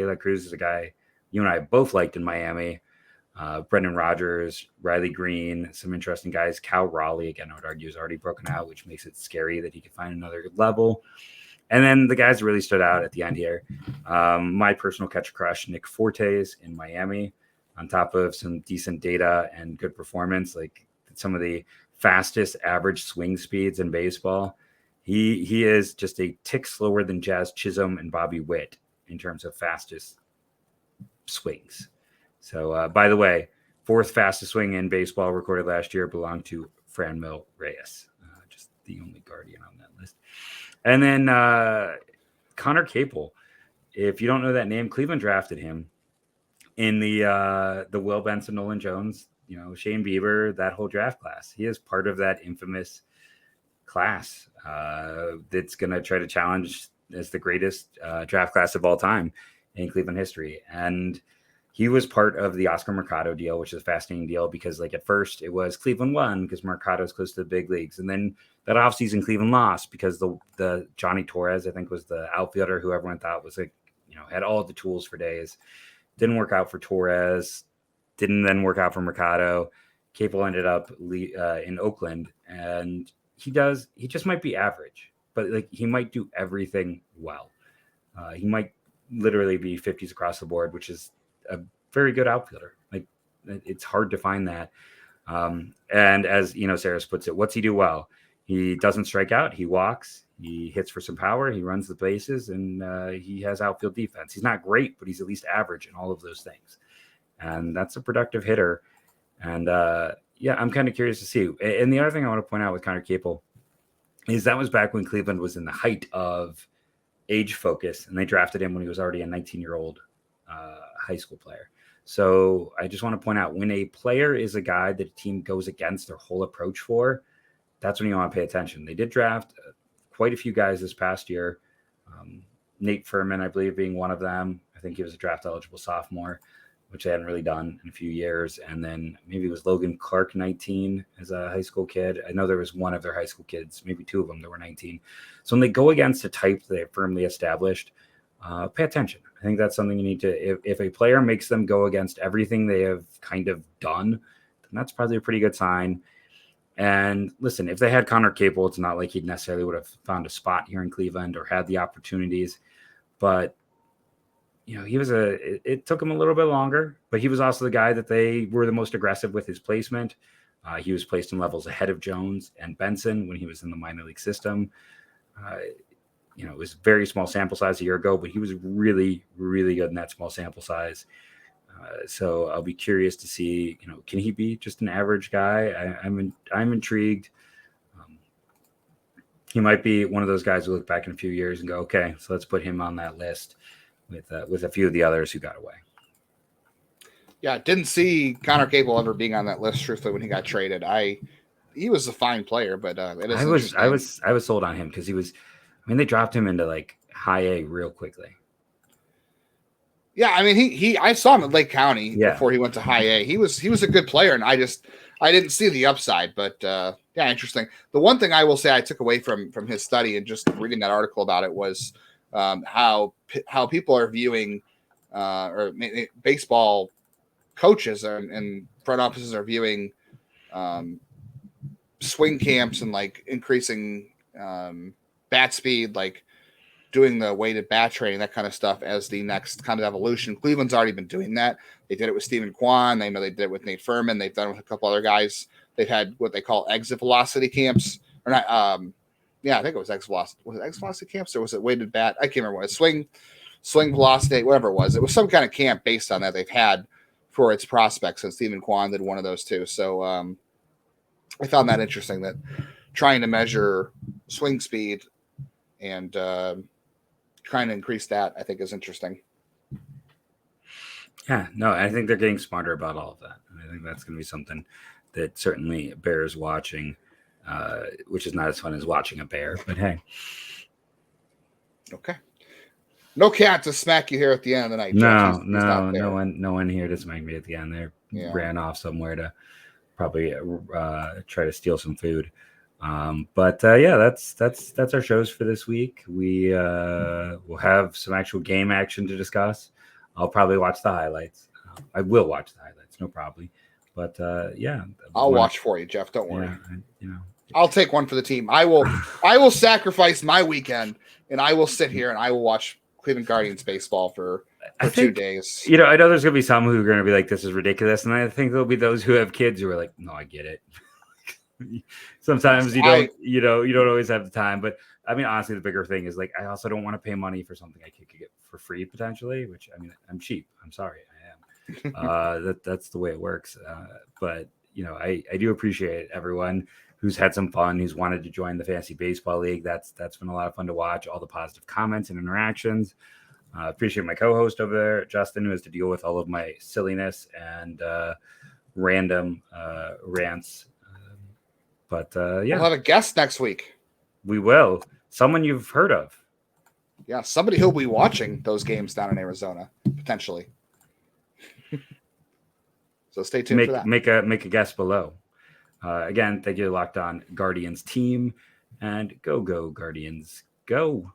La Cruz is a guy you and I both liked in Miami. Brendan Rodgers, Riley Green, some interesting guys. Cal Raleigh, again, I would argue, is already broken out, which makes it scary that he could find another good level. And then the guys that really stood out at the end here. My personal catcher crush, Nick Fortes in Miami, on top of some decent data and good performance, like some of the fastest average swing speeds in baseball. He is just a tick slower than Jazz Chisholm and Bobby Witt in terms of fastest swings. So, by the way, fourth fastest swing in baseball recorded last year belonged to Franmil Reyes, just the only Guardian on that list. And then Connor Capel. If you don't know that name, Cleveland drafted him in the Will Benson, Nolan Jones, Shane Bieber, that whole draft class. He is part of that infamous class that's going to try to challenge as the greatest draft class of all time in Cleveland history. And he was part of the Oscar Mercado deal, which is a fascinating deal because, like, at first it was Cleveland won because Mercado is close to the big leagues. And then that offseason, Cleveland lost because the Johnny Torres, I think, was the outfielder who everyone thought was, like, had all of the tools for days. Didn't work out for Torres. Didn't then work out for Mercado. Capel ended up in Oakland, and he just might be average, but like he might do everything well. He might literally be 50s across the board, which is a very good outfielder. Like, it's hard to find that. And as Sarris puts it, what's he do well? He doesn't strike out. He walks. He hits for some power. He runs the bases, and he has outfield defense. He's not great, but he's at least average in all of those things. And that's a productive hitter. And I'm kind of curious to see. And the other thing I want to point out with Connor Capel is that was back when Cleveland was in the height of age focus, and they drafted him when he was already a 19-year-old high school player. So I just want to point out, when a player is a guy that a team goes against their whole approach for, that's when you want to pay attention. They did draft quite a few guys this past year. Nate Furman, I believe, being one of them. I think he was a draft-eligible sophomore, which they hadn't really done in a few years. And then maybe it was Logan Clark, 19, as a high school kid. I know there was one of their high school kids, maybe two of them that were 19. So when they go against a type that they firmly established, pay attention. I think that's something you need to, if a player makes them go against everything they have kind of done, then that's probably a pretty good sign. And listen, if they had Connor Capel, it's not like he necessarily would have found a spot here in Cleveland or had the opportunities, but it took him a little bit longer, but he was also the guy that they were the most aggressive with his placement. He was placed in levels ahead of Jones and Benson when he was in the minor league system. It was very small sample size a year ago, but he was really, really good in that small sample size. So I'll be curious to see, can he be just an average guy? I'm intrigued. He might be one of those guys who look back in a few years and go, okay, so let's put him on that list with a few of the others who got away. Yeah, didn't see Connor Cable ever being on that list. Truthfully, when he got traded, he was a fine player, but I was sold on him because they dropped him into like high A real quickly. Yeah, I mean, I saw him at Lake County before he went to high A. He was a good player, and I didn't see the upside, but yeah, interesting. The one thing I will say I took away from his study and just reading that article about it was how people are viewing or baseball coaches and front offices are viewing swing camps and like increasing bat speed, like doing the weighted bat training, that kind of stuff as the next kind of evolution. Cleveland's already been doing that. They did it with Stephen Kwan. They know they did it with Nate Furman. They've done it with a couple other guys. They've had what they call exit velocity camps, or not. I think it was exit velocity. Was it exit velocity camps or was it weighted bat? I can't remember what. Swing velocity, whatever it was. It was some kind of camp based on that they've had for its prospects, and Stephen Kwan did one of those too. So I found that interesting, that trying to measure swing speed and trying to increase that, I think, is interesting. Yeah, no, I think they're getting smarter about all of that. And I think that's going to be something that certainly bears watching, which is not as fun as watching a bear, but hey. Okay. No cat to smack you here at the end of the night. No one here to smack me at the end. They ran off somewhere to probably try to steal some food. But that's our shows for this week. We will have some actual game action to discuss. I'll probably watch the highlights. I will watch the highlights, no problem. But I'll watch for you, Jeff. Don't worry. Yeah, I'll take one for the team. I will sacrifice my weekend, and I will sit here and I will watch Cleveland Guardians baseball for 2 days. I know there's gonna be some who are gonna be like, "This is ridiculous," and I think there'll be those who have kids who are like, "No, I get it." Sometimes you don't always have the time, but I mean, honestly, the bigger thing is like, I also don't want to pay money for something I could get for free potentially, which I mean, I'm cheap. I'm sorry, I am. That's the way it works. But I do appreciate everyone who's had some fun, who's wanted to join the Fantasy Baseball League. That's been a lot of fun to watch. All the positive comments and interactions. Appreciate my co-host over there, Justin, who has to deal with all of my silliness and random rants. But we'll have a guest next week. We will. Someone you've heard of. Yeah, somebody who'll be watching those games down in Arizona, potentially. So stay tuned for that. Make a guess below. Again, thank you to Locked On Guardians team, and go Guardians, go.